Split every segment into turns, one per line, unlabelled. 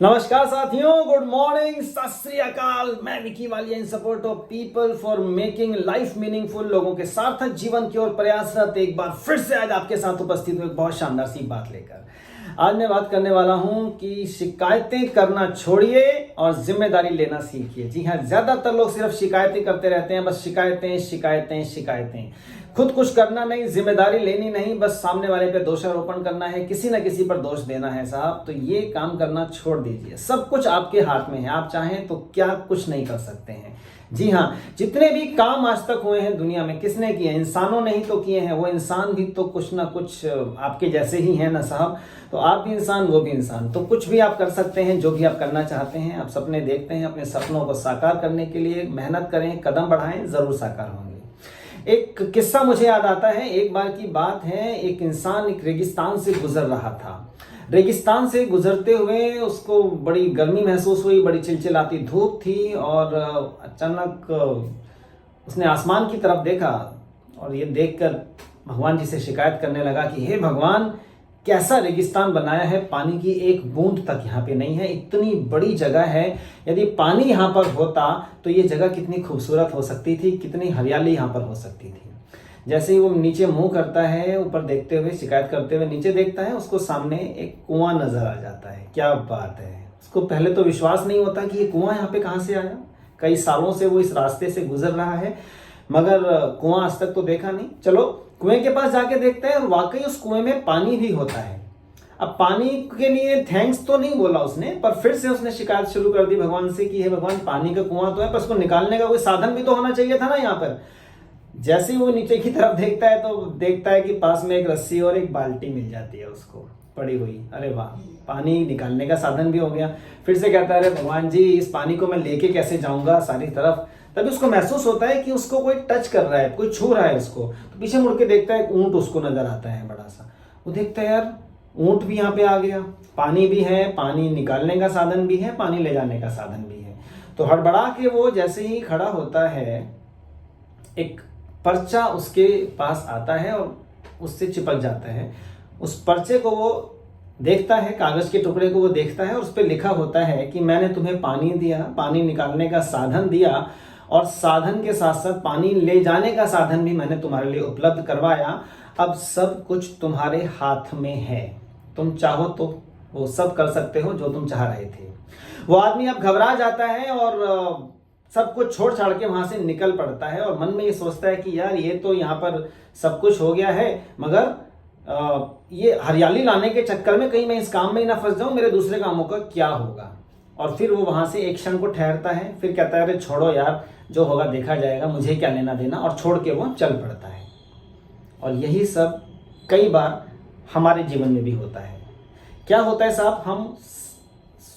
नमस्कार साथियों, good morning, सत श्री अकाल। मैं विकी वालिया इन support of people for making life meaningful. लोगों के सार्थक जीवन की ओर प्रयासरत एक बार फिर से आज आपके साथ उपस्थित हूं एक बहुत शानदार सी बात लेकर। आज मैं बात करने वाला हूं कि शिकायतें करना छोड़िए और जिम्मेदारी लेना सीखिए। जी हाँ, ज्यादातर लोग सिर्फ शिकायतें करते रहते हैं, बस शिकायतें शिकायतें शिकायतें। खुद कुछ करना नहीं, जिम्मेदारी लेनी नहीं, बस सामने वाले पे दोषारोपण करना है, किसी ना किसी पर दोष देना है। साहब, तो ये काम करना छोड़ दीजिए। सब कुछ आपके हाथ में है, आप चाहें तो क्या कुछ नहीं कर सकते हैं। जी हाँ, जितने भी काम आज तक हुए हैं दुनिया में, किसने किए? इंसानों ने ही तो किए हैं। वो इंसान भी तो कुछ ना कुछ आपके जैसे ही है ना साहब। तो आप भी इंसान, वो भी इंसान, तो कुछ भी आप कर सकते हैं। जो भी आप करना चाहते हैं, आप सपने देखते हैं, अपने सपनों को साकार करने के लिए मेहनत करें, कदम बढ़ाएं, जरूर साकार होंगे। एक किस्सा मुझे याद आता है। एक बार की बात है, एक इंसान एक रेगिस्तान से गुजर रहा था। रेगिस्तान से गुजरते हुए उसको बड़ी गर्मी महसूस हुई, बड़ी चिलचिलाती धूप थी और अचानक उसने आसमान की तरफ देखा और ये देखकर भगवान जी से शिकायत करने लगा कि हे भगवान, कैसा रेगिस्तान बनाया है, पानी की एक बूंद तक यहाँ पे नहीं है। इतनी बड़ी जगह है, यदि पानी यहाँ पर होता तो ये जगह कितनी खूबसूरत हो सकती थी, कितनी हरियाली यहाँ पर हो सकती थी। जैसे ही वो नीचे मुंह करता है, ऊपर देखते हुए, शिकायत करते हुए नीचे देखता है, उसको सामने एक कुआं नजर आ जाता है। क्या बात है! उसको पहले तो विश्वास नहीं होता कि ये कुआं यहाँ पे कहाँ से आया। कई सालों से वो इस रास्ते से गुजर रहा है, मगर कुआं आज तक तो देखा नहीं। चलो कुएं के पास जाके देखते हैं और वाकई उस कुएं में पानी भी होता है। अब पानी के लिए थैंक्स तो नहीं बोला उसने, पर फिर से उसने शिकायत शुरू कर दी भगवान से कि हे भगवान, पानी का कुआं तो है, पर उसको निकालने का कोई साधन भी तो होना चाहिए था ना यहाँ पर। जैसे ही वो नीचे की तरफ देखता है तो देखता है कि पास में एक रस्सी और एक बाल्टी मिल जाती है उसको पड़ी हुई। अरे वाह, पानी निकालने का साधन भी हो गया। फिर से कहता है, अरे भगवान जी, इस पानी को मैं लेके कैसे जाऊंगा सारी तरफ। तभी उसको महसूस होता है कि उसको कोई टच कर रहा है, कोई छू रहा है उसको। तो पीछे मुड़ के देखता है, ऊंट उसको नजर आता है बड़ा सा। वो देखता है, यार ऊंट भी यहाँ पे आ गया, पानी भी है, पानी निकालने का साधन भी है, पानी ले जाने का साधन भी है। तो हड़बड़ा के वो जैसे ही खड़ा होता है, एक पर्चा उसके पास आता है और उससे चिपक जाता है। उस पर्चे को वो देखता है, कागज के टुकड़े को वो देखता है और उस पर लिखा होता है कि मैंने तुम्हें पानी दिया, पानी निकालने का साधन दिया और साधन के साथ साथ पानी ले जाने का साधन भी मैंने तुम्हारे लिए उपलब्ध करवाया। अब सब कुछ तुम्हारे हाथ में है, तुम चाहो तो वो सब कर सकते हो जो तुम चाह रहे थे। वो आदमी अब घबरा जाता है और सब कुछ छोड़ छाड़ के वहां से निकल पड़ता है और मन में ये सोचता है कि यार, ये तो यहाँ पर सब कुछ हो गया है, मगर ये हरियाली लाने के चक्कर में कहीं मैं इस काम में ही ना फंस जाऊं, मेरे दूसरे कामों का क्या होगा। और फिर वो वहां से एक क्षण को ठहरता है, फिर कहता है, अरे छोड़ो यार, जो होगा देखा जाएगा, मुझे क्या लेना देना, और छोड़ के वो चल पड़ता है। और यही सब कई बार हमारे जीवन में भी होता है। क्या होता है साहब, हम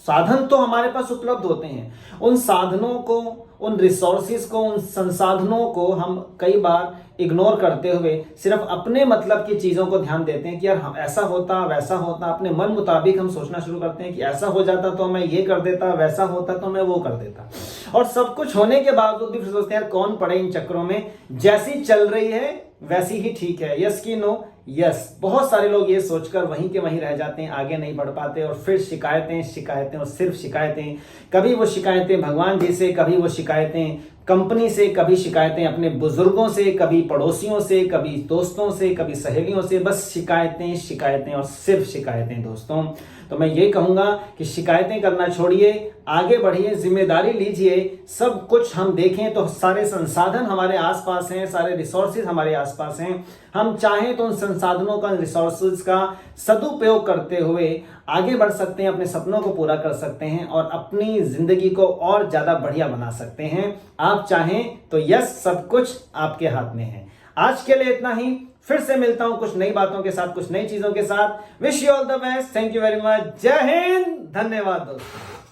साधन तो हमारे पास उपलब्ध होते हैं, उन साधनों को, उन रिसोर्सेज को, उन संसाधनों को हम कई बार इग्नोर करते हुए सिर्फ अपने मतलब की चीजों को ध्यान देते हैं कि यार ऐसा होता, वैसा होता। अपने मन मुताबिक हम सोचना शुरू करते हैं कि ऐसा हो जाता तो मैं ये कर देता, वैसा होता तो मैं वो कर देता। और सब कुछ होने के बावजूद भी फिर सोचते हैं, यार कौन पड़े इन चक्रों में, जैसी चल रही है वैसी ही ठीक है। यस की नो? यस। बहुत सारे लोग ये सोचकर वहीं के वहीं रह जाते हैं, आगे नहीं बढ़ पाते और फिर शिकायतें शिकायतें और सिर्फ शिकायतें। कभी वो शिकायतें भगवान जी से, कभी वो शिकायतें कंपनी से, कभी शिकायतें अपने बुजुर्गों से, कभी पड़ोसियों से, कभी दोस्तों से, कभी सहेलियों से। बस शिकायतें शिकायतें और सिर्फ शिकायतें। दोस्तों, तो मैं ये कहूंगा कि शिकायतें करना छोड़िए, आगे बढ़िए, जिम्मेदारी लीजिए। सब कुछ हम देखें तो सारे संसाधन हमारे आसपास हैं, सारे रिसोर्सेज हमारे आसपास हैं। हम चाहें तो उन संसाधनों का, रिसोर्सेज का सदुपयोग करते हुए आगे बढ़ सकते हैं, अपने सपनों को पूरा कर सकते हैं और अपनी जिंदगी को और ज्यादा बढ़िया बना सकते हैं। आप चाहें तो यस, सब कुछ आपके हाथ में है। आज के लिए इतना ही। फिर से मिलता हूं कुछ नई बातों के साथ, कुछ नई चीजों के साथ। Wish you all the best. Thank you very much. जय हिंद। धन्यवाद दोस्तों।